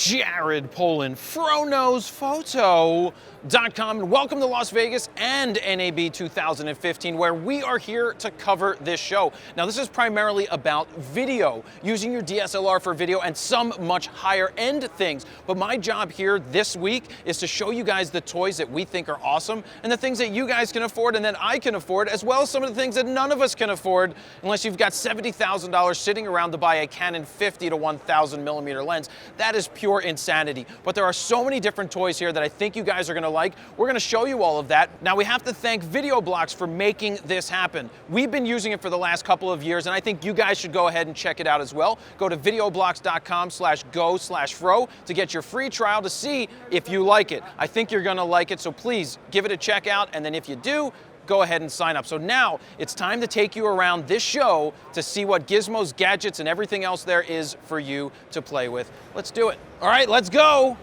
Jared Poland, FroKnowsPhoto.com, and welcome to Las Vegas and NAB 2015, where we are here to cover this show. Now, this is primarily about video, using your DSLR for video and some much higher end things. But my job here this week is to show you guys the toys that we think are awesome and the things that you guys can afford and that I can afford, as well as some of the things that none of us can afford unless you've got $70,000 sitting around to buy a Canon 50 to 1000 millimeter lens. That is pure insanity. But there are so many different toys here that I think you guys are going to like. We're going to show you all of that. Now, we have to thank VideoBlocks for making this happen. We've been using it for the last couple of years, and I think you guys should go ahead and check it out as well. Go to videoblocks.com/go/fro to get your free trial to see if you like it. I think you're going to like it, so please give it a check out, and then if you do, go ahead and sign up. So now it's time to take you around this show to see what gizmos, gadgets, and everything else there is for you to play with. Let's do it. All right, let's go.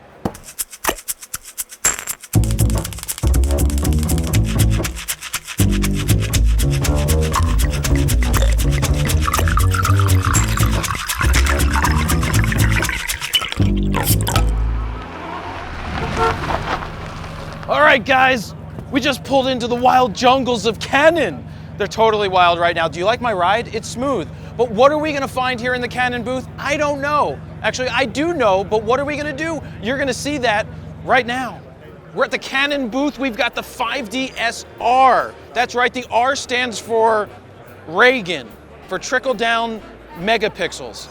All right, guys. We just pulled into the wild jungles of Canon. They're totally wild right now. Do you like my ride? It's smooth. But what are we gonna find here in the Canon booth? I don't know. Actually, I do know, but what are we gonna do? You're gonna see that right now. We're at the Canon booth. We've got the 5D-SR. That's right, the R stands for Reagan, for trickle down megapixels.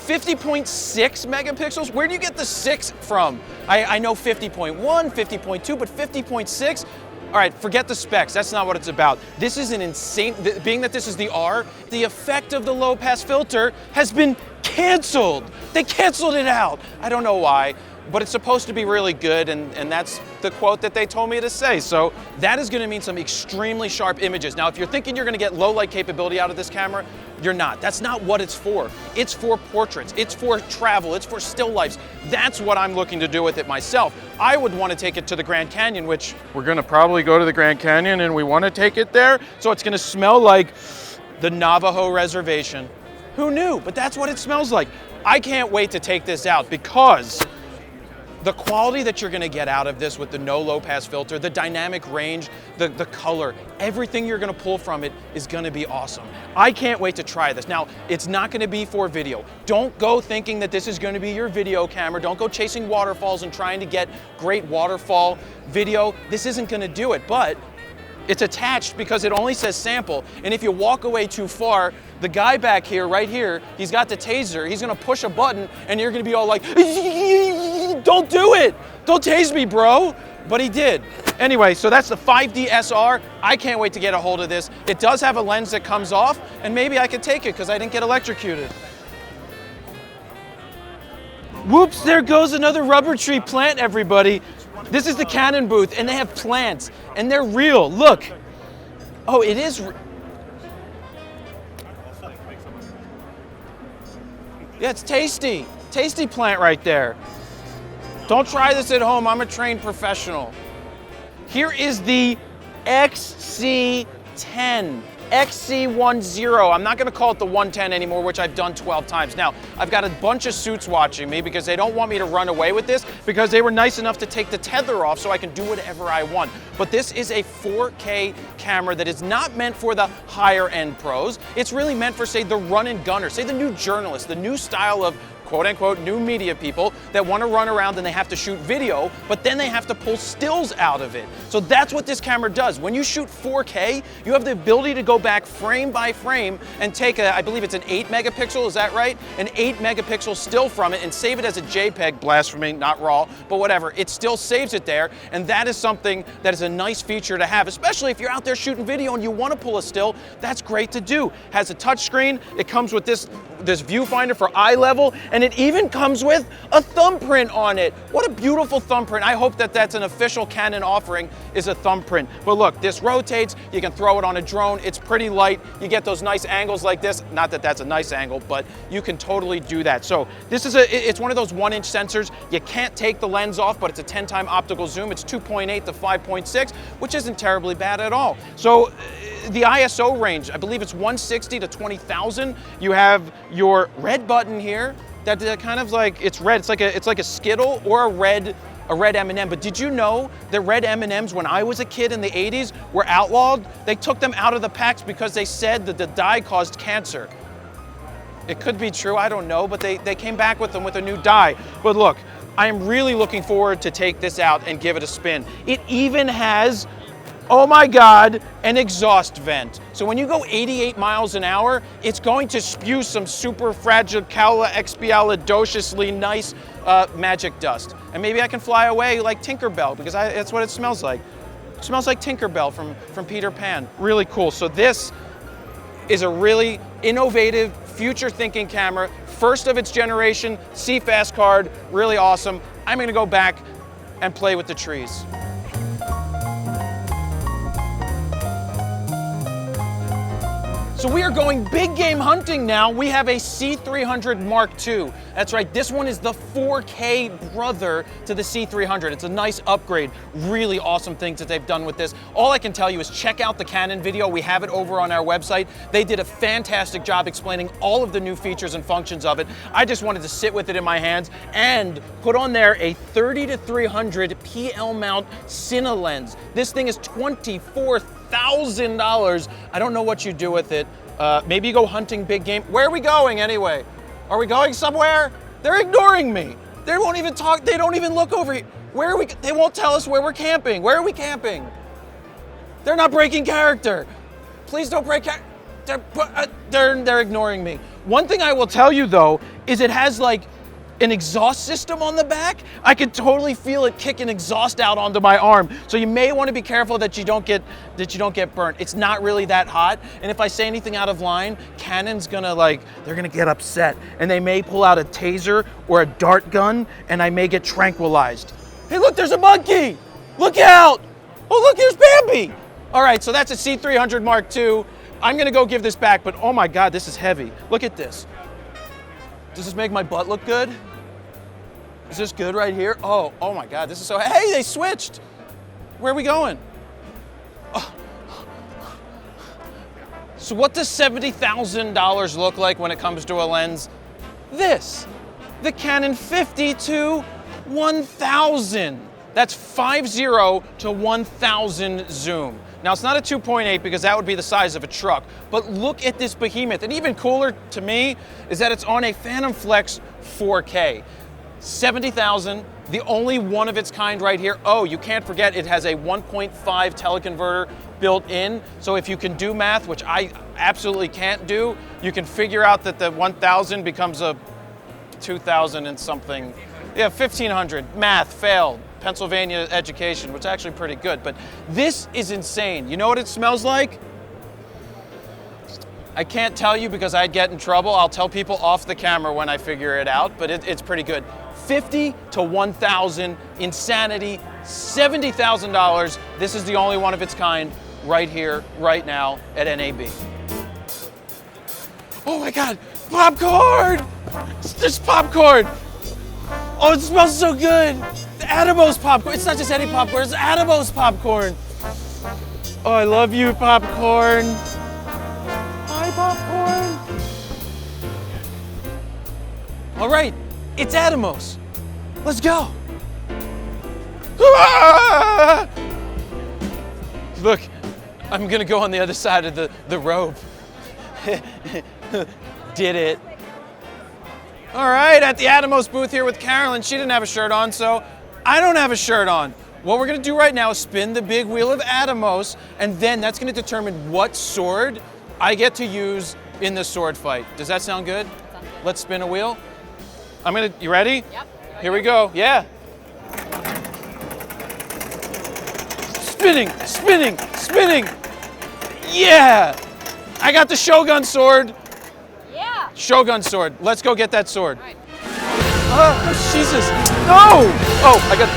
50.6 megapixels? Where do you get the 6 from? I know 50.1, 50.2, but 50.6? All right, forget the specs. That's not what it's about. This is an insane, being that this is the R, the effect of the low pass filter has been canceled. They canceled it out. I don't know why, but it's supposed to be really good, and that's the quote that they told me to say. So that is gonna mean some extremely sharp images. Now, if you're thinking you're gonna get low light capability out of this camera, you're not. That's not what it's for. It's for portraits, it's for travel, it's for still lifes. That's what I'm looking to do with it myself. I would want to take it to the Grand Canyon, which we're gonna probably go to the Grand Canyon, and we want to take it there, so it's gonna smell like the Navajo reservation. Who knew? But that's what it smells like. I can't wait to take this out, because the quality that you're gonna get out of this with the no low pass filter, the dynamic range, the color, everything you're gonna pull from it is gonna be awesome. I can't wait to try this. Now, it's not gonna be for video. Don't go thinking that this is gonna be your video camera. Don't go chasing waterfalls and trying to get great waterfall video. This isn't gonna do it, but it's attached because it only says sample. And if you walk away too far, the guy back here, right here, he's got the taser. He's gonna push a button and you're gonna be all like, don't do it. Don't tase me, bro. But he did. Anyway, so that's the 5D-SR. I can't wait to get a hold of this. It does have a lens that comes off, and maybe I could take it because I didn't get electrocuted. Whoops, there goes another rubber tree plant, everybody. This is the Canon booth, and they have plants, and they're real. Look. Oh, it is. Yeah, it's tasty. Tasty plant right there. Don't try this at home. I'm a trained professional. Here is the XC10. XC10. I'm not going to call it the 110 anymore, which I've done 12 times. Now, I've got a bunch of suits watching me because they don't want me to run away with this, because they were nice enough to take the tether off so I can do whatever I want. But this is a 4K camera that is not meant for the higher end pros. It's really meant for, say, the run and gunner, say the new journalist, the new style of quote-unquote new media people that want to run around and they have to shoot video, but then they have to pull stills out of it. So that's what this camera does. When you shoot 4K, you have the ability to go back frame by frame and take a, I believe it's an 8 megapixel, is that right? An 8 megapixel still from it and save it as a JPEG, blasphemy, not raw, but whatever. It still saves it there, and that is something that is a nice feature to have, especially if you're out there shooting video and you want to pull a still. That's great to do. Has a touch screen. It comes with this viewfinder for eye level, and it even comes with a thumbprint on it. What a beautiful thumbprint. I hope that that's an official Canon offering, is a thumbprint. But look, this rotates. You can throw it on a drone. It's pretty light. You get those nice angles like this. Not that that's a nice angle, but you can totally do that. So this is it's one of those 1-inch sensors. You can't take the lens off, but it's a 10-time optical zoom. It's 2.8 to 5.6, which isn't terribly bad at all. So the ISO range, I believe it's 160 to 20,000. You have your red button here. that kind of like, it's red. It's like a Skittle or a red M&M. But did you know that red M&Ms, when I was a kid in the 80s, were outlawed? They took them out of the packs because they said that the dye caused cancer. It could be true, I don't know, but they came back with them with a new dye. But look, I'm really looking forward to take this out and give it a spin. It even has, oh my God, an exhaust vent. So when you go 88 miles an hour, it's going to spew some superfragilexpialidociously nice magic dust. And maybe I can fly away like Tinkerbell, because that's what it smells like. It smells like Tinkerbell from Peter Pan. Really cool. So this is a really innovative, future-thinking camera, first of its generation, CFast card, really awesome. I'm gonna go back and play with the trees. So we are going big game hunting now. We have a C300 Mark II. That's right, this one is the 4K brother to the C300. It's a nice upgrade. Really awesome things that they've done with this. All I can tell you is check out the Canon video. We have it over on our website. They did a fantastic job explaining all of the new features and functions of it. I just wanted to sit with it in my hands and put on there a 30-300 PL mount Cine lens. This thing is $24,000. I don't know what you do with it. Maybe you go hunting big game. Where are we going anyway? Are we going somewhere? They're ignoring me. They won't even talk. They don't even look over here. Where are we? They won't tell us where we're camping. Where are we camping? They're not breaking character. Please don't break character. They're ignoring me. One thing I will tell you though is it has like an exhaust system on the back. I can totally feel it kicking exhaust out onto my arm. So you may want to be careful that you don't get burnt. It's not really that hot. And if I say anything out of line, Canon's gonna they're gonna get upset and they may pull out a taser or a dart gun and I may get tranquilized. Hey, look, there's a monkey. Look out. Oh, look, here's Bambi. All right, so that's a C300 Mark II. I'm gonna go give this back, but oh my God, this is heavy. Look at this. Does this make my butt look good? Is this good right here? Oh my God, this is so, hey, they switched. Where are we going? Oh. So what does $70,000 look like when it comes to a lens? This, the Canon 50-1000. That's 50 to 1000 zoom. Now it's not a 2.8 because that would be the size of a truck, but look at this behemoth. And even cooler to me is that it's on a Phantom Flex 4K. 70,000, the only one of its kind right here. Oh, you can't forget it has a 1.5 teleconverter built in. So if you can do math, which I absolutely can't do, you can figure out that the 1000 becomes a 2000 and something. Yeah, 1500, math failed. Pennsylvania education, which is actually pretty good, but this is insane. You know what it smells like? I can't tell you because I'd get in trouble. I'll tell people off the camera when I figure it out, but it's pretty good. 50 to 1000, insanity, $70,000. This is the only one of its kind right here, right now at NAB. Oh my God, popcorn! There's popcorn! Oh, it smells so good! The Atomos popcorn. It's not just any popcorn, it's Atomos popcorn. Oh, I love you, popcorn. Hi, popcorn. All right, it's Atomos. Let's go. Ah! Look, I'm gonna go on the other side of the rope. Did it. All right, at the Atomos booth here with Carolyn. She didn't have a shirt on, so I don't have a shirt on. What we're gonna do right now is spin the big wheel of Atomos, and then that's gonna determine what sword I get to use in the sword fight. Does that sound good? Sounds good. Let's spin a wheel. You ready? Yep. Here we go, yeah. Spinning, spinning, spinning. Yeah! I got the Shogun sword. Yeah. Shogun sword. Let's go get that sword. All right. Oh, Jesus. No! Oh, I got...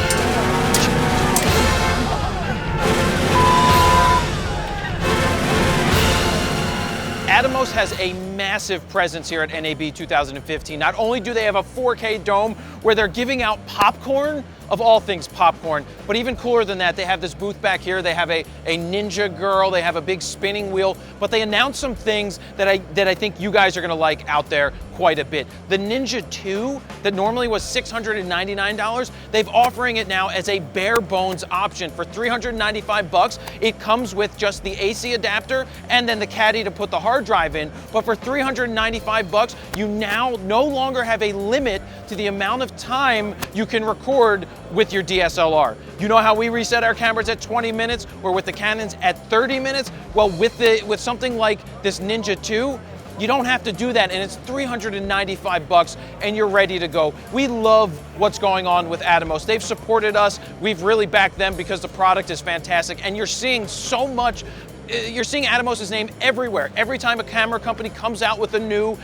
Atomos has a massive presence here at NAB 2015. Not only do they have a 4K dome where they're giving out popcorn of all things popcorn. But even cooler than that, they have this booth back here. They have a Ninja Girl. They have a big spinning wheel. But they announced some things that I think you guys are going to like out there quite a bit. The Ninja 2 that normally was $699, they've offering it now as a bare bones option for $395. It comes with just the AC adapter and then the caddy to put the hard drive in. But for $395, you now no longer have a limit to the amount of time you can record with your DSLR. You know how we reset our cameras at 20 minutes or with the Canons at 30 minutes? Well, with something like this Ninja 2, you don't have to do that, and it's $395 and you're ready to go. We love what's going on with Atomos. They've supported us. We've really backed them because the product is fantastic, and you're seeing so much. You're seeing Atomos' name everywhere. Every time a camera company comes out with a new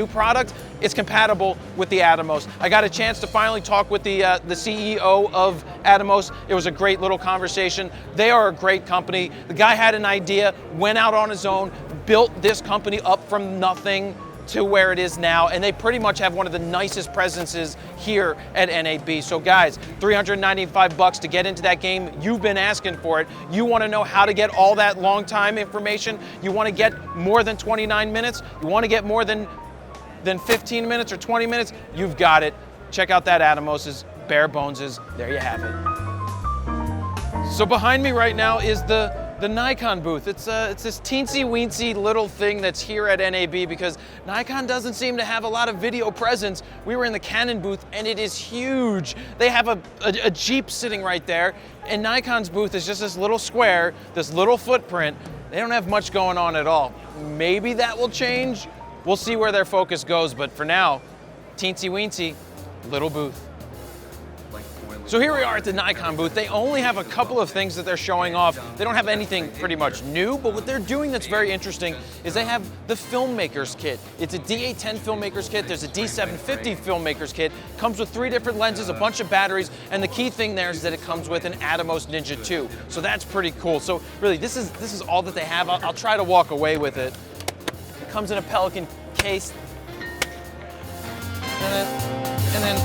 product, it's compatible with the Atomos. I got a chance to finally talk with the CEO of Atomos. It was a great little conversation. They are a great company. The guy had an idea, went out on his own, built this company up from nothing to where it is now, and they pretty much have one of the nicest presences here at NAB. So guys, $395 to get into that game. You've been asking for it. You want to know how to get all that long time information? You want to get more than 29 minutes? You want to get more than 15 minutes or 20 minutes? You've got it. Check out that Atomos' bare boneses. There you have it. So behind me right now is the Nikon booth. It's this teensy-weensy little thing that's here at NAB because Nikon doesn't seem to have a lot of video presence. We were in the Canon booth and it is huge. They have a Jeep sitting right there, and Nikon's booth is just this little square, this little footprint. They don't have much going on at all. Maybe that will change. We'll see where their focus goes, but for now, teensy-weensy, little booth. So here we are at the Nikon booth. They only have a couple of things that they're showing off. They don't have anything pretty much new, but what they're doing that's very interesting is they have the Filmmakers Kit. It's a D810 Filmmakers Kit. There's a D750 Filmmakers Kit. Comes with 3 different lenses, a bunch of batteries, and the key thing there is that it comes with an Atomos Ninja 2. So that's pretty cool. So really, this is all that they have. I'll try to walk away with it. It comes in a Pelican case. And then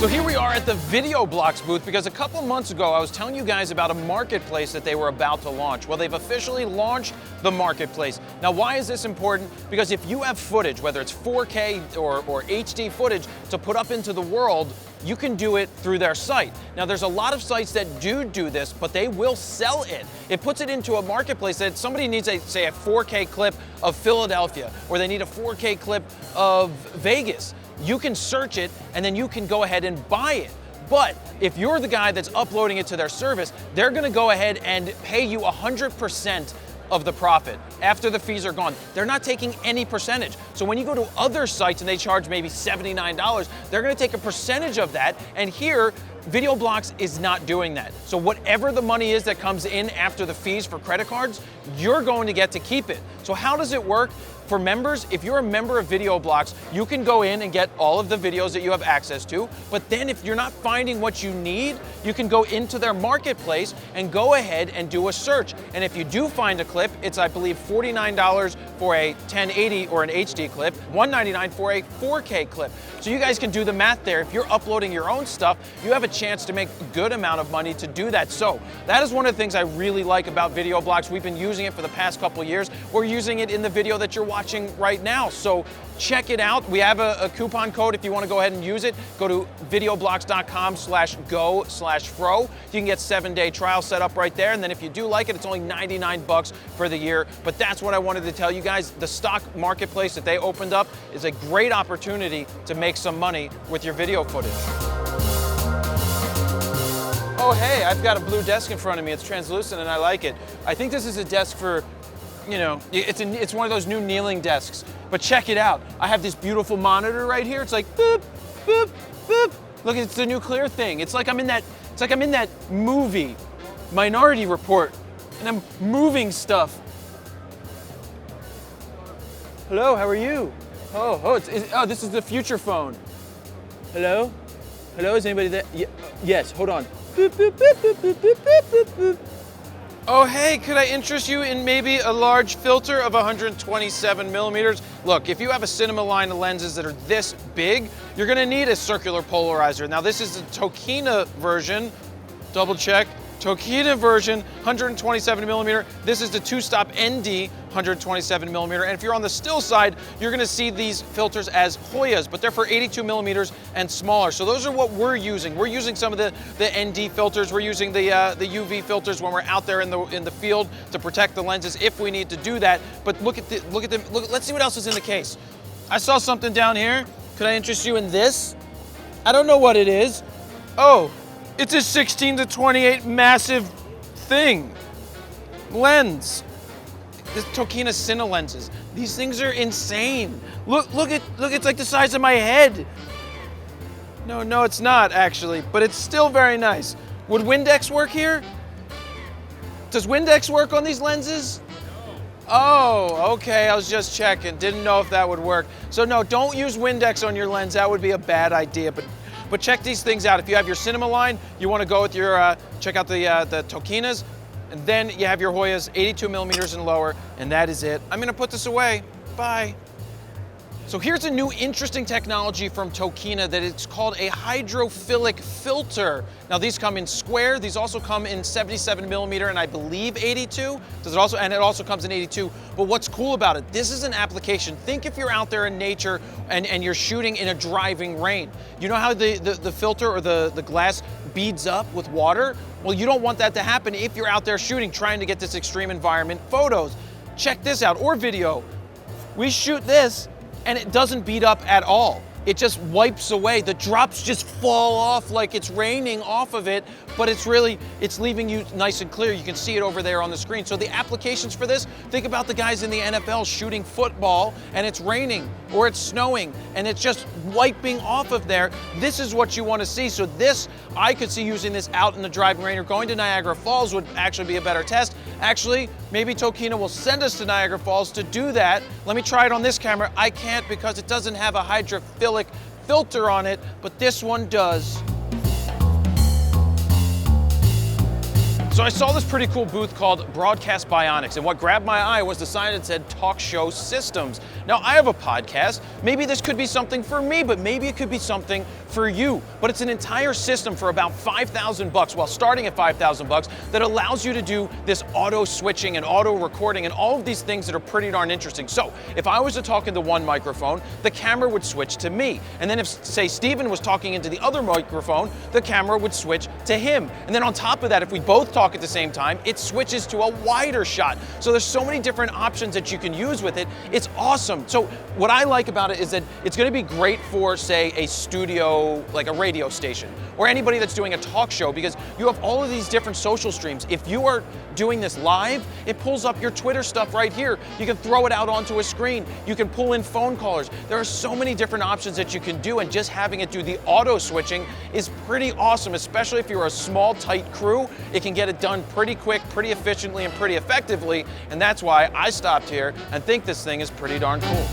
so here we are at the Video Blocks booth because a couple months ago I was telling you guys about a marketplace that they were about to launch. Well, they've officially launched the marketplace. Now, why is this important? Because if you have footage, whether it's 4K or HD footage to put up into the world, you can do it through their site. Now, there's a lot of sites that do this, but they will sell it. It puts it into a marketplace that somebody needs, say, a 4K clip of Philadelphia, or they need a 4K clip of Vegas. You can search it and then you can go ahead and buy it. But if you're the guy that's uploading it to their service, they're gonna go ahead and pay you 100% of the profit after the fees are gone. They're not taking any percentage. So when you go to other sites and they charge maybe $79, they're gonna take a percentage of that, and here, Video Blocks is not doing that. So whatever the money is that comes in after the fees for credit cards, you're going to get to keep it. So how does it work? For members, if you're a member of Video Blocks, you can go in and get all of the videos that you have access to, but then if you're not finding what you need, you can go into their marketplace and go ahead and do a search. And if you do find a clip, it's, I believe, $49 for a 1080 or an HD clip, $199 for a 4K clip. So you guys can do the math there. If you're uploading your own stuff, you have a chance to make a good amount of money to do that. So that is one of the things I really like about Video Blocks. We've been using it for the past couple of years. We're using it in the video that you're watching right now. So check it out. We have a coupon code if you want to go ahead and use it. Go to videoblocks.com/go/fro. You can get 7-day trial set up right there. And then if you do like it, it's only $99 for the year. But that's what I wanted to tell you guys. The stock marketplace that they opened up is a great opportunity to make some money with your video footage. Oh, hey, I've got a blue desk in front of me. It's translucent and I like it. I think this is a desk for, you know, it's one of those new kneeling desks. But check it out. I have this beautiful monitor right here. It's like boop, boop, boop. Look, it's the nuclear thing. It's like I'm in that movie, Minority Report, and I'm moving stuff. Hello, how are you? Oh, this is the future phone. Hello? Hello, is anybody there? Yes, hold on. Boop, boop, boop, boop, boop, boop, boop, boop. Oh, hey, could I interest you in maybe a large filter of 127 millimeters? Look, if you have a cinema line of lenses that are this big, you're gonna need a circular polarizer. Now this is the Tokina version, double check. Tokina version, 127 millimeter. This is the two-stop ND, 127 millimeter. And if you're on the still side, you're gonna see these filters as Hoyas, but they're for 82 millimeters and smaller. So those are what we're using. We're using some of the ND filters. We're using the UV filters when we're out there in the field to protect the lenses if we need to do that. But look at them. Let's see what else is in the case. I saw something down here. Could I interest you in this? I don't know what it is. Oh. It's a 16 to 28 massive thing. Lens. This Tokina Cine lenses. These things are insane. Look, it's like the size of my head. No, it's not actually, but it's still very nice. Would Windex work here? Does Windex work on these lenses? Oh, okay, I was just checking. Didn't know if that would work. So no, don't use Windex on your lens. That would be a bad idea, but check these things out. If you have your cinema line, you want to go with your, check out the Tokinas, and then you have your Hoyas, 82 millimeters and lower, and that is it. I'm gonna put this away. Bye. So here's a new interesting technology from Tokina that it's called a hydrophilic filter. Now these come in square, these also come in 77 millimeter and I believe 82. It also comes in 82. But what's cool about it, this is an application. Think if you're out there in nature and you're shooting in a driving rain. You know how the filter or the glass beads up with water? Well, you don't want that to happen if you're out there shooting, trying to get this extreme environment photos. Check this out, or video. We shoot this, and it doesn't beat up at all. It just wipes away. The drops just fall off like it's raining off of it, but it's leaving you nice and clear. You can see it over there on the screen. So the applications for this, think about the guys in the NFL shooting football and it's raining or it's snowing and it's just wiping off of there. This is what you want to see. So this, I could see using this out in the driving rain or going to Niagara Falls would actually be a better test. Actually, maybe Tokina will send us to Niagara Falls to do that. Let me try it on this camera. I can't because it doesn't have a hydrophilic filter on it, but this one does. So I saw this pretty cool booth called Broadcast Bionics, and what grabbed my eye was the sign that said Talk Show Systems. Now, I have a podcast. Maybe this could be something for me, but maybe it could be something for you. But it's an entire system for about $5,000, well, starting at $5,000, that allows you to do this auto switching and auto recording and all of these things that are pretty darn interesting. So if I was to talk into one microphone, the camera would switch to me. And then if, say, Steven was talking into the other microphone, the camera would switch to him. And then on top of that, if we both talk at the same time, it switches to a wider shot. So there's so many different options that you can use with it. It's awesome. So what I like about it is that it's going to be great for, say, a studio, like a radio station, or anybody that's doing a talk show, because you have all of these different social streams. If you are doing this live, it pulls up your Twitter stuff right here. You can throw it out onto a screen. You can pull in phone callers. There are so many different options that you can do, and just having it do the auto switching is pretty awesome, especially if you're a small, tight crew. It can get it done pretty quick, pretty efficiently, and pretty effectively, and that's why I stopped here and think this thing is pretty darn cool.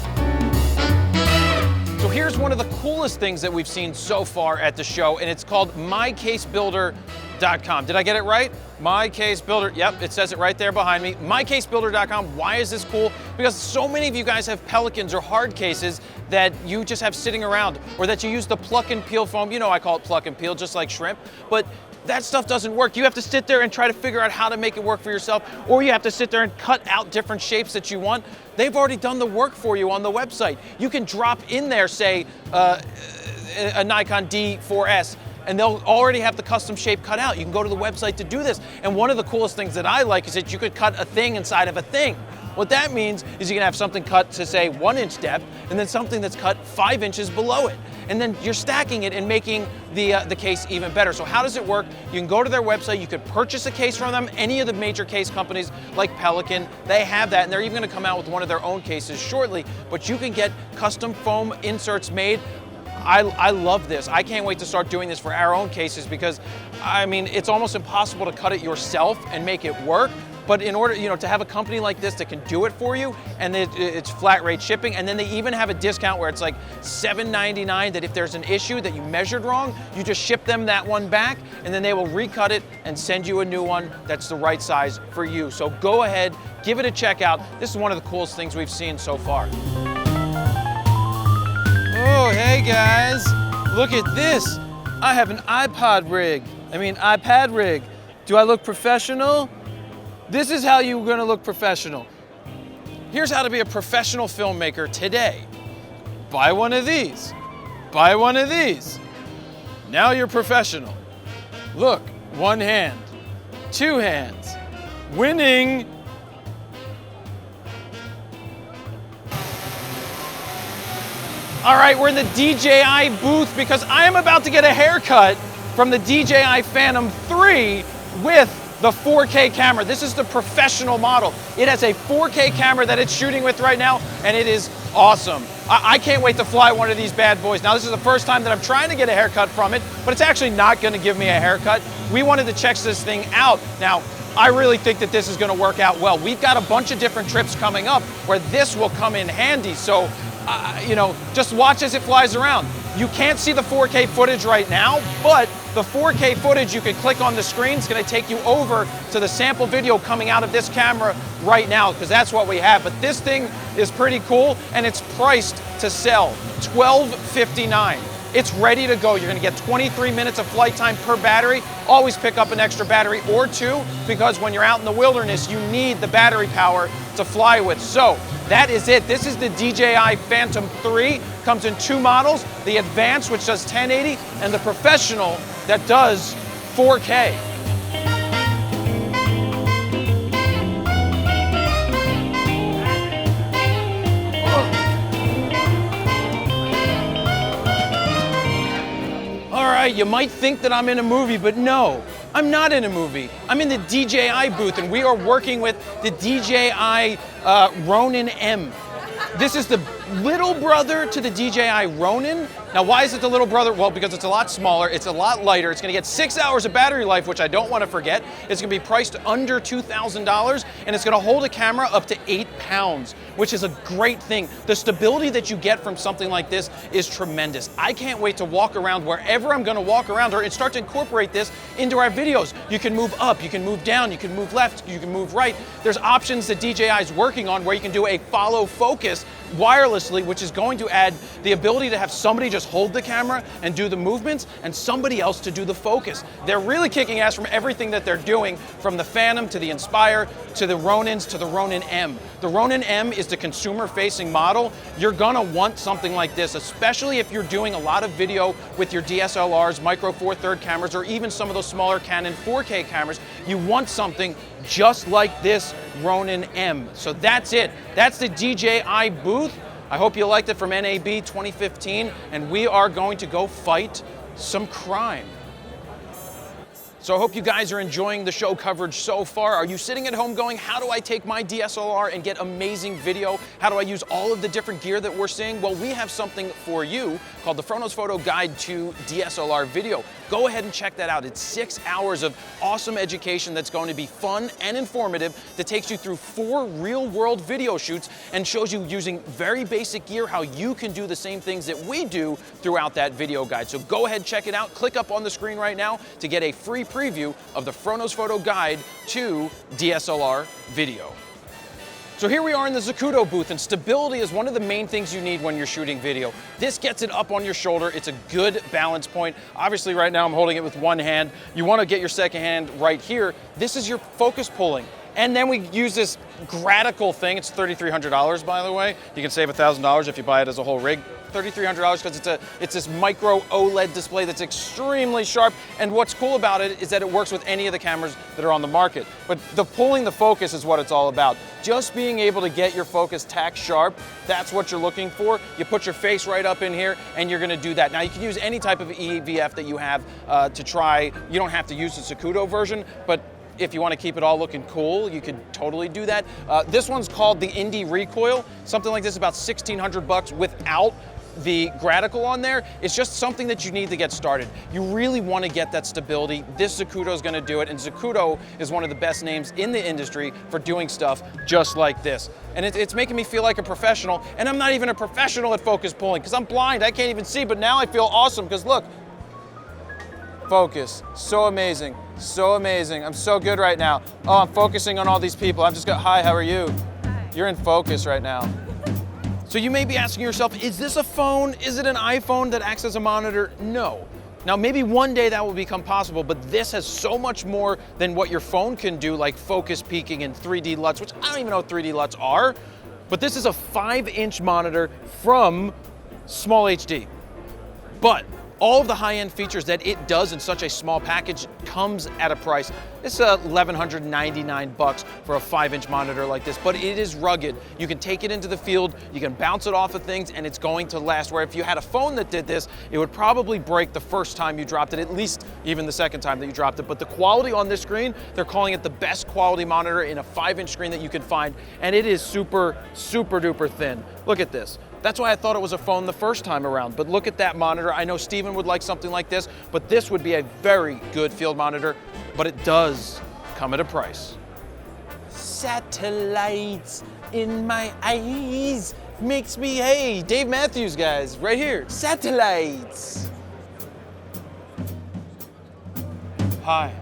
So here's one of the coolest things that we've seen so far at the show, and it's called mycasebuilder.com. Did I get it right? MyCaseBuilder, yep, it says it right there behind me. MyCaseBuilder.com. Why is this cool? Because so many of you guys have Pelicans or hard cases that you just have sitting around, or that you use the pluck and peel foam. You know I call it pluck and peel, just like shrimp, but that stuff doesn't work. You have to sit there and try to figure out how to make it work for yourself, or you have to sit there and cut out different shapes that you want. They've already done the work for you on the website. You can drop in there, say, a Nikon D4S, and they'll already have the custom shape cut out. You can go to the website to do this. And one of the coolest things that I like is that you could cut a thing inside of a thing. What that means is you can have something cut to, say, 1 inch depth, and then something that's cut 5 inches below it. And then you're stacking it and making the case even better. So how does it work? You can go to their website, you could purchase a case from them. Any of the major case companies like Pelican, they have that, and they're even gonna come out with one of their own cases shortly, but you can get custom foam inserts made. I love this. I can't wait to start doing this for our own cases, because I mean, it's almost impossible to cut it yourself and make it work. But in order, to have a company like this that can do it for you, and it's flat rate shipping, and then they even have a discount where it's like $7.99 that if there's an issue that you measured wrong, you just ship them that one back, and then they will recut it and send you a new one that's the right size for you. So go ahead, give it a check out. This is one of the coolest things we've seen so far. Oh, hey guys, look at this. I have an iPad rig. Do I look professional? This is how you're gonna look professional. Here's how to be a professional filmmaker today. Buy one of these. Buy one of these. Now you're professional. Look, one hand, two hands. Winning. All right, we're in the DJI booth because I am about to get a haircut from the DJI Phantom 3 with the 4K camera. This is the professional model. It has a 4K camera that it's shooting with right now, and it is awesome. I can't wait to fly one of these bad boys. Now, this is the first time that I'm trying to get a haircut from it, but it's actually not gonna give me a haircut. We wanted to check this thing out. Now, I really think that this is gonna work out well. We've got a bunch of different trips coming up where this will come in handy, so just watch as it flies around. You can't see the 4K footage right now, but the 4K footage, you can click on the screen. It's gonna take you over to the sample video coming out of this camera right now, because that's what we have. But this thing is pretty cool, and it's priced to sell, $12.59. It's ready to go. You're gonna get 23 minutes of flight time per battery. Always pick up an extra battery or two, because when you're out in the wilderness, you need the battery power to fly with. So that is it. This is the DJI Phantom 3. Comes in two models, the Advanced, which does 1080, and the Professional that does 4K. All right, you might think that I'm in a movie, but no, I'm not in a movie. I'm in the DJI booth, and we are working with the DJI Ronin M. This is the little brother to the DJI Ronin. Now, why is it the little brother? Well, because it's a lot smaller, it's a lot lighter, it's gonna get 6 hours of battery life, which I don't wanna forget. It's gonna be priced under $2,000, and it's gonna hold a camera up to 8 pounds, which is a great thing. The stability that you get from something like this is tremendous. I can't wait to walk around wherever I'm gonna walk around, and start to incorporate this into our videos. You can move up, you can move down, you can move left, you can move right. There's options that DJI is working on where you can do a follow focus wirelessly, which is going to add the ability to have somebody just hold the camera and do the movements, and somebody else to do the focus. They're really kicking ass from everything that they're doing, from the Phantom to the Inspire to the Ronins to the Ronin M. The Ronin M is the consumer-facing model. You're gonna want something like this, especially if you're doing a lot of video with your DSLRs, Micro Four Third cameras, or even some of those smaller Canon 4K cameras. You want something just like this Ronin M. So that's it. That's the DJI booth. I hope you liked it from NAB 2015, and we are going to go fight some crime. So I hope you guys are enjoying the show coverage so far. Are you sitting at home going, how do I take my DSLR and get amazing video? How do I use all of the different gear that we're seeing? Well, we have something for you called the FroKnowsPhoto Guide to DSLR Video. Go ahead and check that out. It's 6 hours of awesome education that's going to be fun and informative, that takes you through 4 real-world video shoots and shows you, using very basic gear, how you can do the same things that we do throughout that video guide. So go ahead, check it out. Click up on the screen right now to get a free preview of the FroKnowsPhoto Guide to DSLR Video. So here we are in the Zacuto booth, and stability is one of the main things you need when you're shooting video. This gets it up on your shoulder. It's a good balance point. Obviously right now I'm holding it with one hand. You want to get your second hand right here. This is your focus pulling. And then we use this Gradical thing. It's $3,300, by the way. You can save $1,000 if you buy it as a whole rig. $3,300 because it's this micro OLED display that's extremely sharp. And what's cool about it is that it works with any of the cameras that are on the market. But the pulling the focus is what it's all about. Just being able to get your focus tack sharp, that's what you're looking for. You put your face right up in here and you're gonna do that. Now you can use any type of EVF that you have to try. You don't have to use the Zacuto version, but if you want to keep it all looking cool, you could totally do that. This one's called the Indy Recoil. Something like this is about $1,600 without the graticle on there is just something that you need to get started. You really want to get that stability. This Zacuto is going to do it, and Zacuto is one of the best names in the industry for doing stuff just like this. And it's making me feel like a professional, and I'm not even a professional at focus pulling because I'm blind, I can't even see, but now I feel awesome because look, focus, so amazing, so amazing. I'm so good right now. Oh, I'm focusing on all these people. I've just got, hi, how are you? Hi. You're in focus right now. So you may be asking yourself, is this a phone? Is it an iPhone that acts as a monitor? No. Now maybe one day that will become possible, but this has so much more than what your phone can do, like focus peaking and 3D LUTs, which I don't even know what 3D LUTs are, but this is a 5-inch monitor from Small HD. But all of the high-end features that it does in such a small package comes at a price. It's $1,199 for a 5-inch monitor like this, but it is rugged. You can take it into the field, you can bounce it off of things, and it's going to last. Where if you had a phone that did this, it would probably break the first time you dropped it, at least even the second time that you dropped it. But the quality on this screen, they're calling it the best quality monitor in a 5-inch screen that you can find, and it is super, super duper thin. Look at this. That's why I thought it was a phone the first time around, but look at that monitor. I know Steven would like something like this, but this would be a very good field monitor, but it does come at a price. Satellites in my eyes makes me, hey, Dave Matthews, guys, right here, satellites. Hi,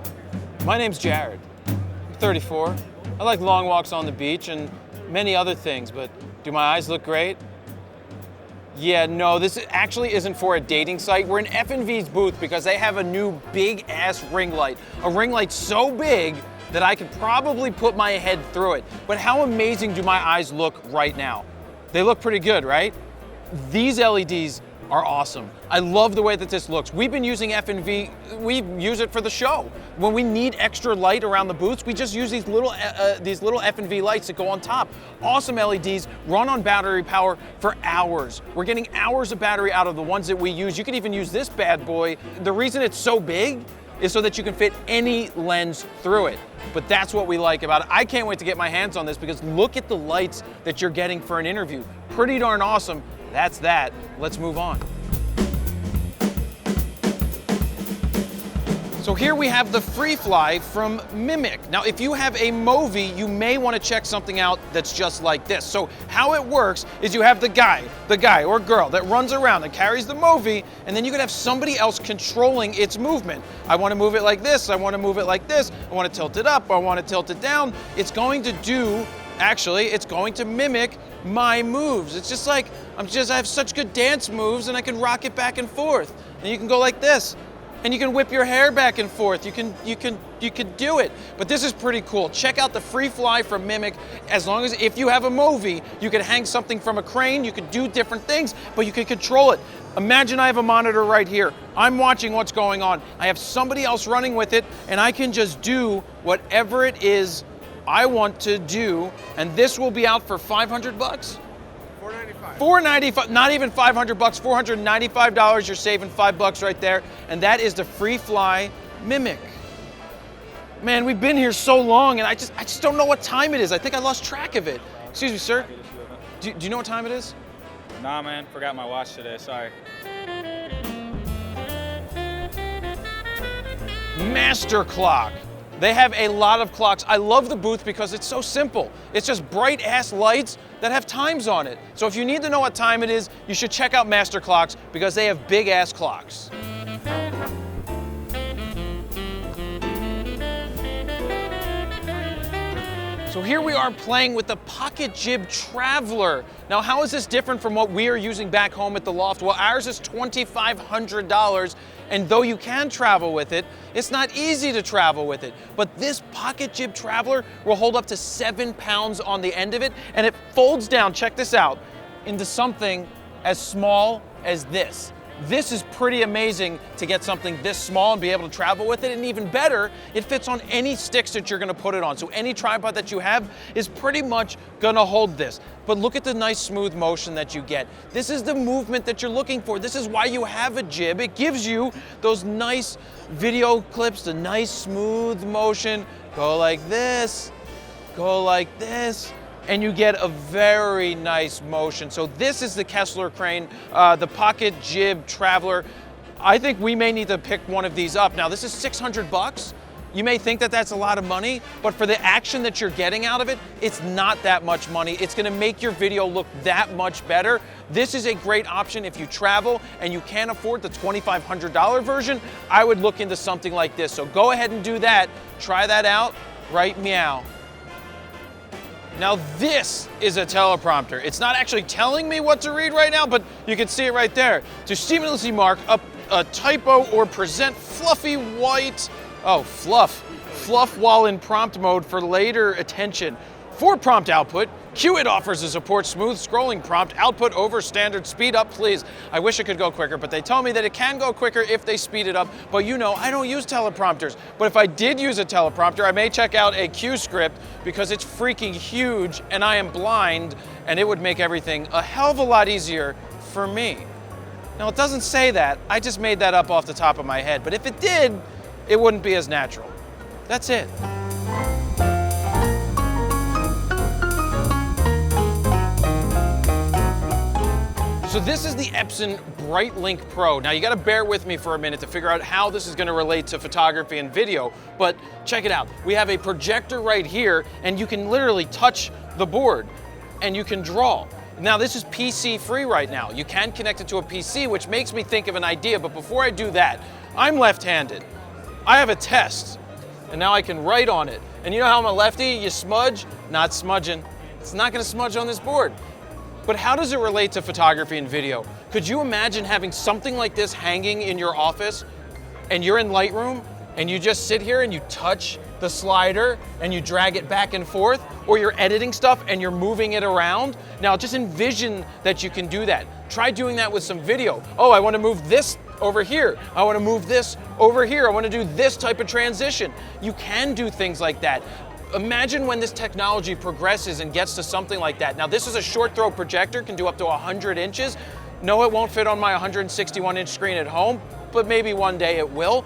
my name's Jared. I'm 34. I like long walks on the beach and many other things, but do my eyes look great? Yeah, no, this actually isn't for a dating site. We're in F&V's booth because they have a new big-ass ring light. A ring light so big that I could probably put my head through it. But how amazing do my eyes look right now? They look pretty good, right? These LEDs are awesome. I love the way that this looks. We've been using F&V, we use it for the show. When we need extra light around the booths, we just use these little F&V lights that go on top. Awesome LEDs, run on battery power for hours. We're getting hours of battery out of the ones that we use. You could even use this bad boy. The reason it's so big is so that you can fit any lens through it. But that's what we like about it. I can't wait to get my hands on this because look at the lights that you're getting for an interview. Pretty darn awesome. That's that. Let's move on. So here we have the FREEFLY from Mimic. Now, if you have a Movi, you may want to check something out that's just like this. So how it works is you have the guy or girl that runs around and carries the Movi, and then you could have somebody else controlling its movement. I want to move it like this, I want to move it like this, I want to tilt it up, I want to tilt it down. It's going to do, actually, it's going to mimic my moves. It's just like, I have such good dance moves and I can rock it back and forth. And you can go like this. And you can whip your hair back and forth. You can do it. But this is pretty cool. Check out the FREEFLY from Mimic. As long as, if you have a Movi, you can hang something from a crane, you can do different things, but you can control it. Imagine I have a monitor right here. I'm watching what's going on. I have somebody else running with it, and I can just do whatever it is I want to do, and this will be out for $500? $495, not even $500, $495. You're saving $5 right there, and that is the FREEFLY Mimic. Man, we've been here so long, and I just don't know what time it is. I think I lost track of it. Excuse me, sir. Do you know what time it is? Nah, man, forgot my watch today. Sorry. Master clock. They have a lot of clocks. I love the booth because it's so simple. It's just bright ass lights that have times on it. So if you need to know what time it is, you should check out Master Clocks because they have big ass clocks. So here we are playing with the Pocket Jib Traveler. Now, how is this different from what we are using back home at the loft? Well, ours is $2,500, and though you can travel with it, it's not easy to travel with it. But this Pocket Jib Traveler will hold up to 7 pounds on the end of it, and it folds down, check this out, into something as small as this. This is pretty amazing to get something this small and be able to travel with it, and even better, it fits on any sticks that you're gonna put it on. So any tripod that you have is pretty much gonna hold this. But look at the nice smooth motion that you get. This is the movement that you're looking for. This is why you have a jib. It gives you those nice video clips, the nice smooth motion. Go like this, and you get a very nice motion. So this is the Kessler crane, the Pocket Jib Traveler. I think we may need to pick one of these up. Now this is 600 bucks. You may think that that's a lot of money, but for the action that you're getting out of it, it's not that much money. It's gonna make your video look that much better. This is a great option if you travel and you can't afford the $2,500 version. I would look into something like this. So go ahead and do that. Try that out, right meow. Now this is a teleprompter. It's not actually telling me what to read right now, but you can see it right there. To seamlessly mark up a typo or present fluffy white, fluff while in prompt mode for later attention. For prompt output, Qt offers a support smooth scrolling prompt output over standard speed up, please. I wish it could go quicker, but they tell me that it can go quicker if they speed it up. But you know, I don't use teleprompters. But if I did use a teleprompter, I may check out a Q script because it's freaking huge and I am blind, and it would make everything a hell of a lot easier for me. Now it doesn't say that, I just made that up off the top of my head, but if it did, it wouldn't be as natural. That's it. So this is the Epson BrightLink Pro. Now you gotta bear with me for a minute to figure out how this is gonna relate to photography and video, but check it out. We have a projector right here, and you can literally touch the board, and you can draw. Now this is PC free right now. You can connect it to a PC, which makes me think of an idea, but before I do that, I'm left-handed. I have a test, and now I can write on it. And you know how I'm a lefty, you smudge? Not smudging. It's not gonna smudge on this board. But how does it relate to photography and video? Could you imagine having something like this hanging in your office, and you're in Lightroom, and you just sit here and you touch the slider and you drag it back and forth, or you're editing stuff and you're moving it around? Now just envision that you can do that. Try doing that with some video. Oh, I wanna move this over here. I wanna move this over here. I wanna do this type of transition. You can do things like that. Imagine when this technology progresses and gets to something like that. Now this is a short throw projector, can do up to 100 inches. No, it won't fit on my 161-inch screen at home, but maybe one day it will.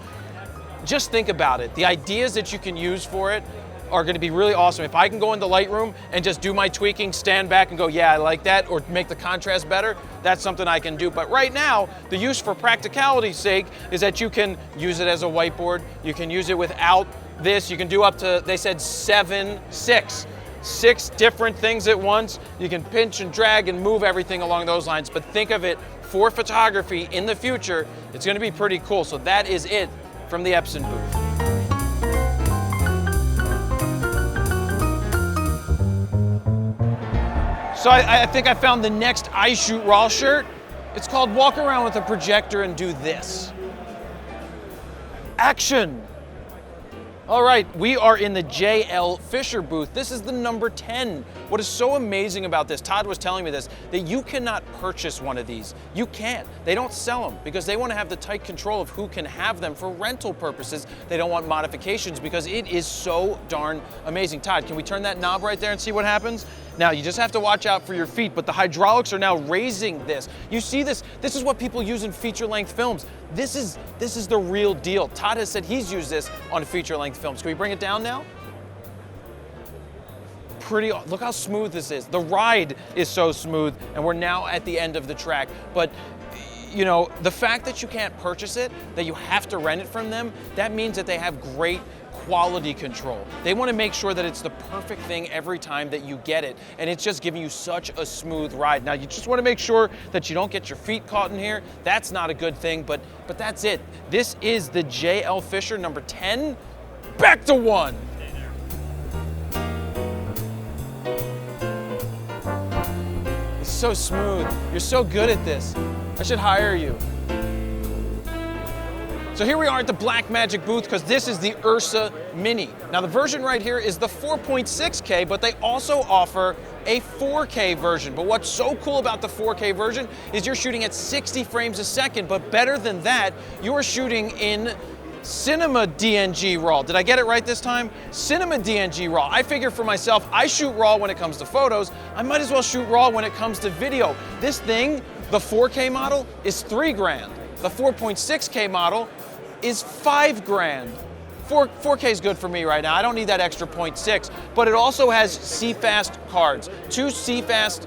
Just think about it. The ideas that you can use for it are gonna be really awesome. If I can go into Lightroom and just do my tweaking, stand back and go, yeah, I like that, or make the contrast better, that's something I can do. But right now, the use for practicality's sake is that you can use it as a whiteboard, you can use it without this, you can do up to, they said six different things at once. You can pinch and drag and move everything along those lines, but think of it for photography in the future, it's gonna be pretty cool. So that is it from the Epson booth. So I think I found the next I Shoot Raw shirt. It's called Walk Around with a Projector and Do This. Action! All right, we are in the JL Fisher booth. This is the number 10. What is so amazing about this, Todd was telling me this, that you cannot purchase one of these. You can't. They don't sell them because they want to have the tight control of who can have them for rental purposes. They don't want modifications because it is so darn amazing. Todd, can we turn that knob right there and see what happens? Now, you just have to watch out for your feet, but the hydraulics are now raising this. You see this? This is what people use in feature-length films. This is the real deal. Todd has said he's used this on feature-length films. Can we bring it down now? Look how smooth this is. The ride is so smooth, and we're now at the end of the track. But, you know, the fact that you can't purchase it, that you have to rent it from them, that means that they have great quality control. They want to make sure that it's the perfect thing every time that you get it, and it's just giving you such a smooth ride. Now you just want to make sure that you don't get your feet caught in here. That's not a good thing, but that's it. This is the JL Fisher number 10. Back to 1. It's so smooth. You're so good at this. I should hire you. So here we are at the Blackmagic booth because this is the Ursa Mini. Now the version right here is the 4.6K, but they also offer a 4K version. But what's so cool about the 4K version is you're shooting at 60 frames a second, but better than that, you're shooting in Cinema DNG RAW. Did I get it right this time? Cinema DNG RAW. I figure for myself, I shoot RAW when it comes to photos. I might as well shoot RAW when it comes to video. This thing, the 4K model, is $3 grand. The 4.6K model is $5 grand. 4K is good for me right now. I don't need that extra 0.6, but it also has CFast cards, 2 CFast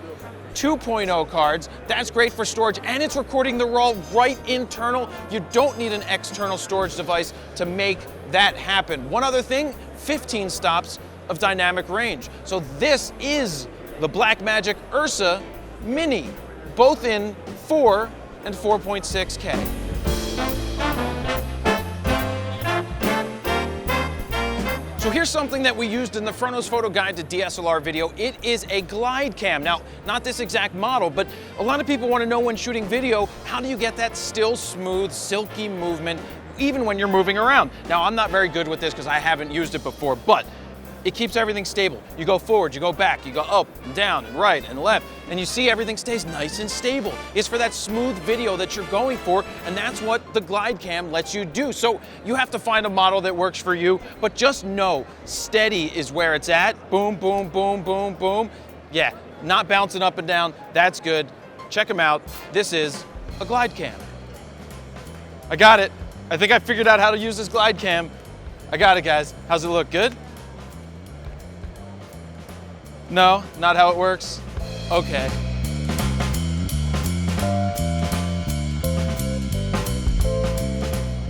2.0 cards. That's great for storage, and it's recording the RAW right internal. You don't need an external storage device to make that happen. One other thing, 15 stops of dynamic range. So this is the Blackmagic Ursa Mini, both in 4 and 4.6K. So here's something that we used in the FroKnowsPhoto Guide to DSLR Video. It is a GLIDECAM. Now, not this exact model, but a lot of people want to know when shooting video, how do you get that still smooth, silky movement, even when you're moving around? Now, I'm not very good with this because I haven't used it before, but it keeps everything stable. You go forward, you go back, you go up and down and right and left, and you see everything stays nice and stable. It's for that smooth video that you're going for, and that's what the GLIDECAM lets you do. So you have to find a model that works for you, but just know steady is where it's at. Boom, boom, boom, boom, boom. Yeah, not bouncing up and down. That's good. Check them out. This is a GLIDECAM. I got it. I think I figured out how to use this GLIDECAM. I got it, guys. How's it look? Good? No, not how it works? Okay.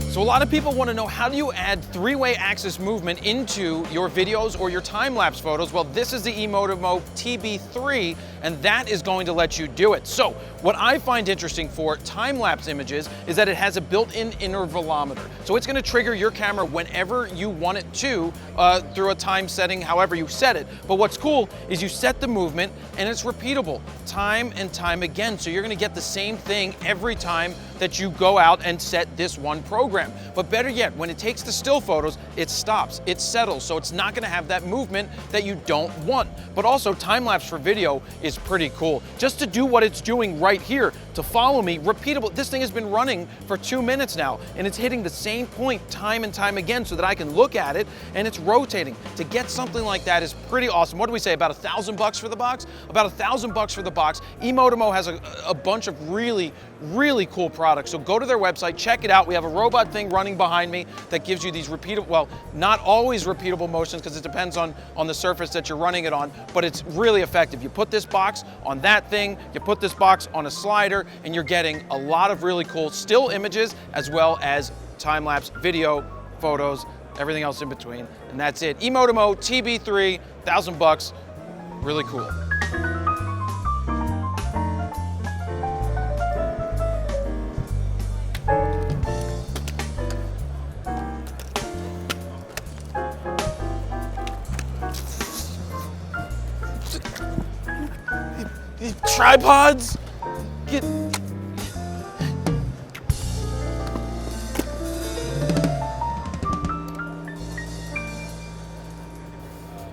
So a lot of people want to know, how do you add 3-way axis movement into your videos or your time-lapse photos? Well, this is the Emotimo TB3, and that is going to let you do it. So what I find interesting for time-lapse images is that it has a built-in intervalometer. So it's going to trigger your camera whenever you want it to through a time setting, however you set it. But what's cool is you set the movement and it's repeatable time and time again. So you're going to get the same thing every time that you go out and set this one program. But better yet, when it takes the still photos, it stops, it settles, so it's not gonna have that movement that you don't want. But also, time-lapse for video is pretty cool. Just to do what it's doing right here, to follow me, repeatable. This thing has been running for 2 minutes now, and it's hitting the same point time and time again so that I can look at it, and it's rotating. To get something like that is pretty awesome. What do we say, about $1,000 for the box? About $1,000 for the box. Emotimo has a bunch of really, really cool products. So go to their website, check it out. We have a robot thing running behind me that gives you these repeatable, well, not always repeatable motions because it depends on the surface that you're running it on, but it's really effective. You put this box on that thing, you put this box on a slider, and you're getting a lot of really cool still images as well as time-lapse video, photos, everything else in between. And that's it. Emotimo TB3, $1,000, really cool. Tripods? Get...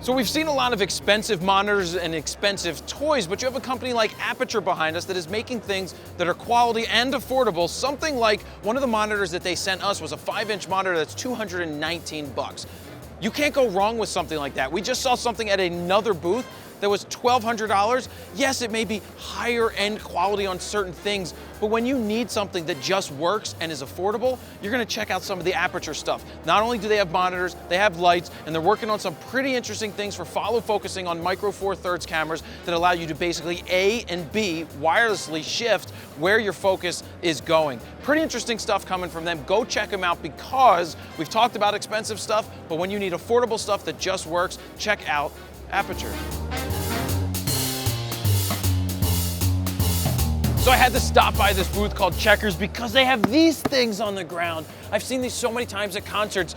So we've seen a lot of expensive monitors and expensive toys, but you have a company like Aputure behind us that is making things that are quality and affordable. Something like one of the monitors that they sent us was a 5-inch monitor that's $219. You can't go wrong with something like that. We just saw something at another booth that was $1,200. Yes, it may be higher end quality on certain things, but when you need something that just works and is affordable, you're gonna check out some of the Aputure stuff. Not only do they have monitors, they have lights, and they're working on some pretty interesting things for follow focusing on micro Four Thirds cameras that allow you to basically A and B wirelessly shift where your focus is going. Pretty interesting stuff coming from them. Go check them out because we've talked about expensive stuff, but when you need affordable stuff that just works, check out Aputure. So I had to stop by this booth called Checkers because they have these things on the ground. I've seen these so many times at concerts.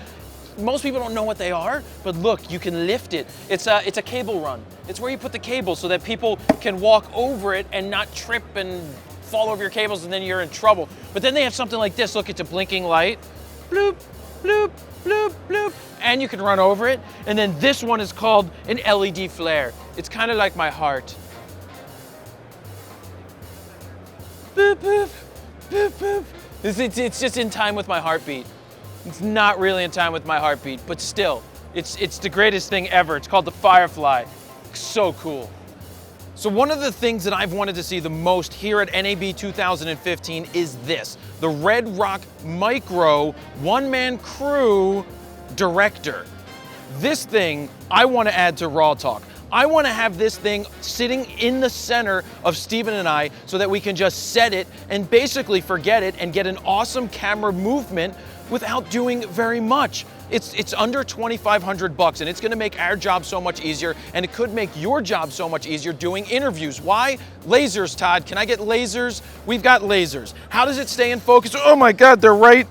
Most people don't know what they are, but look, you can lift it. It's a cable run. It's where you put the cable so that people can walk over it and not trip and fall over your cables and then you're in trouble. But then they have something like this. Look, it's a blinking light. Bloop, bloop, bloop, bloop. And you can run over it. And then this one is called an LED flare. It's kind of like my heart. Boop, boop, boop, boop. It's just in time with my heartbeat. It's not really in time with my heartbeat, but still, it's the greatest thing ever. It's called the Firefly. So cool. So one of the things that I've wanted to see the most here at NAB 2015 is this, the Red Rock Micro one-man crew director. This thing I want to add to Raw Talk. I want to have this thing sitting in the center of Steven and I so that we can just set it and basically forget it and get an awesome camera movement without doing very much. It's under $2,500 and it's gonna make our job so much easier, and it could make your job so much easier doing interviews. Why? Lasers, Todd. Can I get lasers? We've got lasers. How does it stay in focus? Oh my God, they're right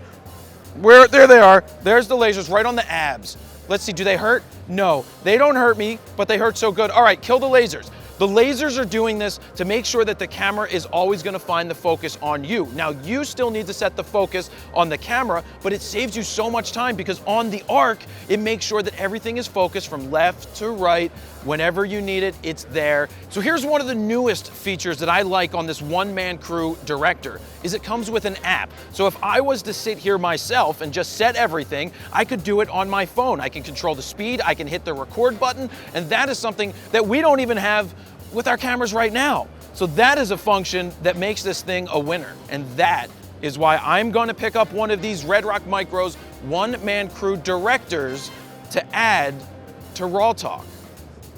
where, there they are. There's the lasers right on the abs. Let's see, do they hurt? No, they don't hurt me, but they hurt so good. All right, kill the lasers. The lasers are doing this to make sure that the camera is always gonna find the focus on you. Now, you still need to set the focus on the camera, but it saves you so much time because on the arc, it makes sure that everything is focused from left to right. Whenever you need it, it's there. So here's one of the newest features that I like on this one-man crew director, is it comes with an app. So if I was to sit here myself and just set everything, I could do it on my phone. I can control the speed, I can hit the record button, and that is something that we don't even have with our cameras right now. So that is a function that makes this thing a winner. And that is why I'm gonna pick up one of these Red Rock Micro's one-man crew directors to add to Raw Talk.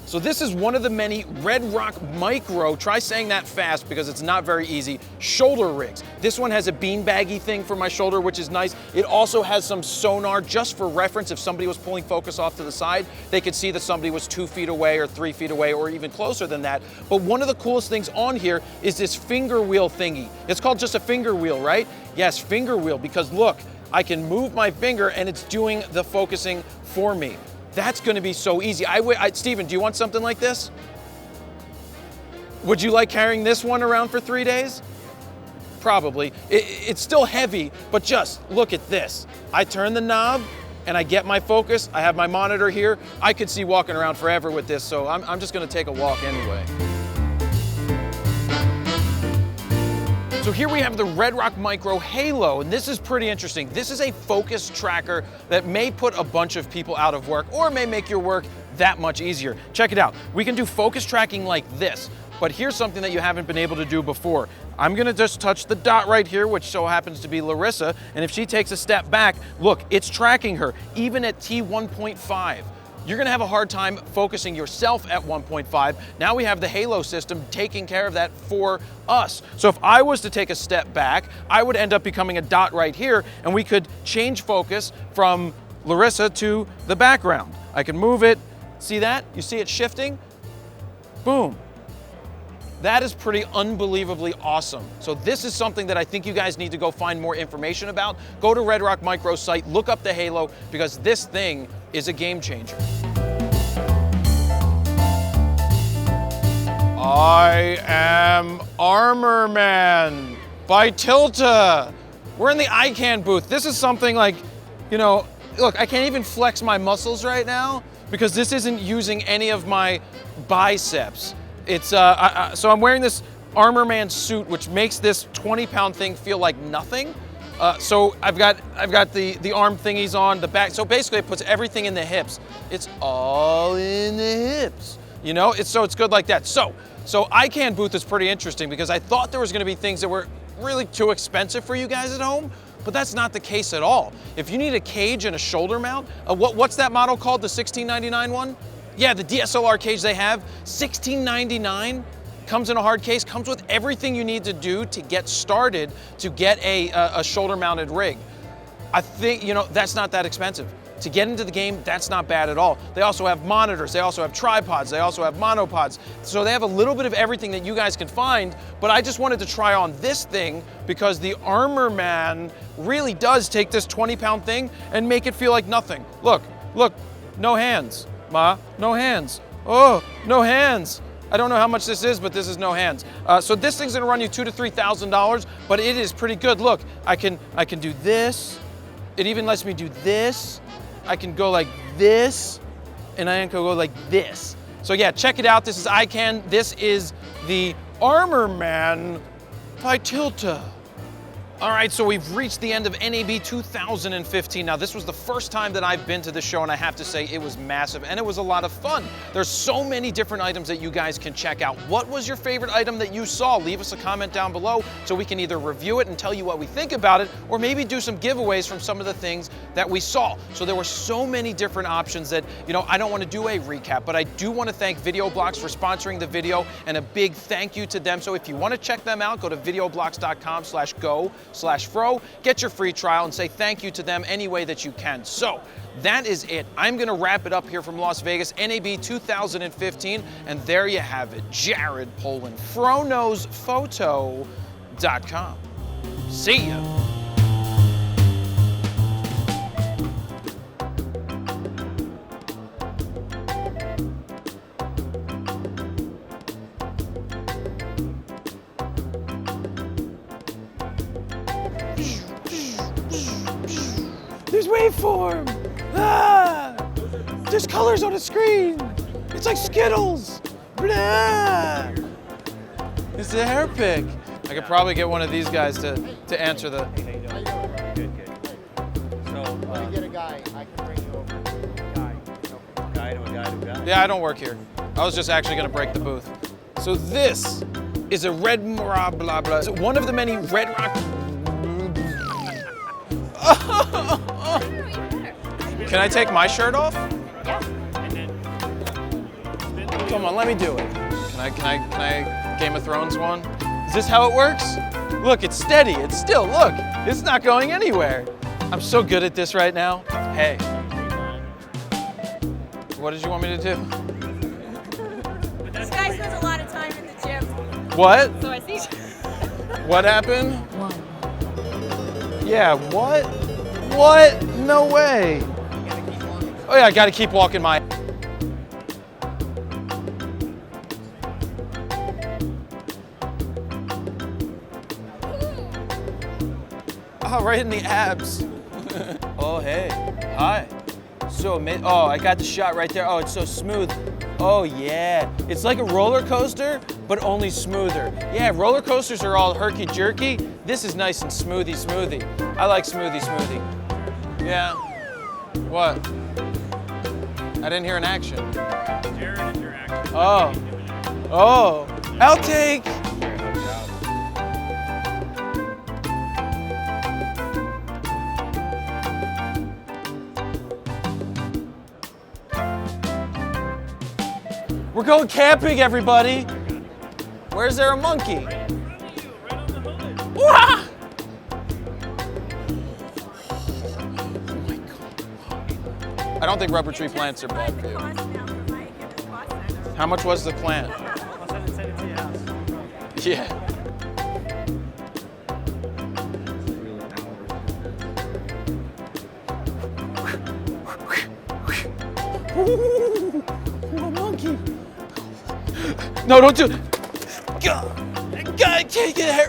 So this is one of the many Red Rock Micro, try saying that fast because it's not very easy, shoulder rigs. This one has a beanbaggy thing for my shoulder, which is nice. It also has some sonar just for reference. If somebody was pulling focus off to the side, they could see that somebody was 2 feet away or 3 feet away or even closer than that. But one of the coolest things on here is this finger wheel thingy. It's called just a finger wheel, right? Yes, finger wheel, because look, I can move my finger and it's doing the focusing for me. That's gonna be so easy. Steven, do you want something like this? Would you like carrying this one around for 3 days? Probably. It's still heavy, but just look at this. I turn the knob and I get my focus. I have my monitor here. I could see walking around forever with this, so I'm just gonna take a walk anyway. So here we have the Red Rock Micro Halo, and this is pretty interesting. This is a focus tracker that may put a bunch of people out of work or may make your work that much easier. Check it out. We can do focus tracking like this, but here's something that you haven't been able to do before. I'm gonna just touch the dot right here, which so happens to be Larissa, and if she takes a step back, look, it's tracking her, even at T1.5. You're gonna have a hard time focusing yourself at 1.5. Now we have the Halo system taking care of that for us. So if I was to take a step back, I would end up becoming a dot right here, and we could change focus from Larissa to the background. I can move it, see that? You see it shifting? Boom. That is pretty unbelievably awesome. So this is something that I think you guys need to go find more information about. Go to Red Rock Micro's site, look up the Halo, because this thing is a game changer. I am Armor Man by Tilta. We're in the ikan booth. This is something like, you know, look, I can't even flex my muscles right now because this isn't using any of my biceps. It's so I'm wearing this Armor Man suit, which makes this 20-pound thing feel like nothing. So I've got the arm thingies on the back. So basically, it puts everything in the hips. It's all in the hips. You know, it's good like that. So ikan booth is pretty interesting because I thought there was going to be things that were really too expensive for you guys at home, but that's not the case at all. If you need a cage and a shoulder mount, what's that model called? The $16.99 one? Yeah, the DSLR cage they have, $16.99, comes in a hard case, comes with everything you need to do to get started to get a shoulder-mounted rig. I think, you know, that's not that expensive. To get into the game, that's not bad at all. They also have monitors, they also have tripods, they also have monopods. So they have a little bit of everything that you guys can find, but I just wanted to try on this thing because the Armor Man really does take this 20-pound thing and make it feel like nothing. Look, no hands. Ma, no hands. Oh, no hands. I don't know how much this is, but this is no hands. So this thing's gonna run you $2,000 to $3,000, but it is pretty good. Look, I can do this. It even lets me do this. I can go like this, and I can go like this. So yeah, check it out. This is ikan. This is the Armor Man by Tilta. All right, so we've reached the end of NAB 2015. Now, this was the first time that I've been to the show, and I have to say it was massive, and it was a lot of fun. There's so many different items that you guys can check out. What was your favorite item that you saw? Leave us a comment down below so we can either review it and tell you what we think about it, or maybe do some giveaways from some of the things that we saw. So there were so many different options that, you know, I don't want to do a recap, but I do want to thank VideoBlocks for sponsoring the video, and a big thank you to them. So if you want to check them out, go to videoblocks.com/go/fro, get your free trial, and say thank you to them any way that you can. So that is it. I'm going to wrap it up here from Las Vegas, NAB 2015, and there you have it, Jared Polin, FroKnowsPhoto.com. See ya. There's waveform! Ah! There's colors on the screen! It's like Skittles! Blah! It's a hair pick. I could probably get one of these guys to answer the... Good. So, when you get a guy, I can bring you over. Guy to a guy. Yeah, I don't work here. I was just actually gonna break the booth. So this is a red blah blah blah. It's one of the many Red Rock... Can I take my shirt off? Yeah. Come on, let me do it. Can I Game of Thrones one? Is this how it works? Look, it's steady. It's still, look, it's not going anywhere. I'm so good at this right now. Hey. What did you want me to do? This guy spends a lot of time in the gym. What? So I see. What happened? Yeah, what? What? No way. Oh yeah, I gotta keep walking my... Oh, right in the abs. Oh, hey, hi. So amazing. Oh, I got the shot right there. Oh, it's so smooth. Oh yeah, it's like a roller coaster, but only smoother. Yeah, roller coasters are all herky-jerky. This is nice and smoothie. I like smoothie. Yeah. What? I didn't hear an action. Jared is your action. Oh. Oh. Outtake. We're going camping, everybody. Where's there a monkey? Right on the hood. Wah! I don't think rubber tree plants are bad for you. How much was the plant? I'll send it to your house. Yeah. Ooh, a monkey. No, don't do it. God, I can't get here.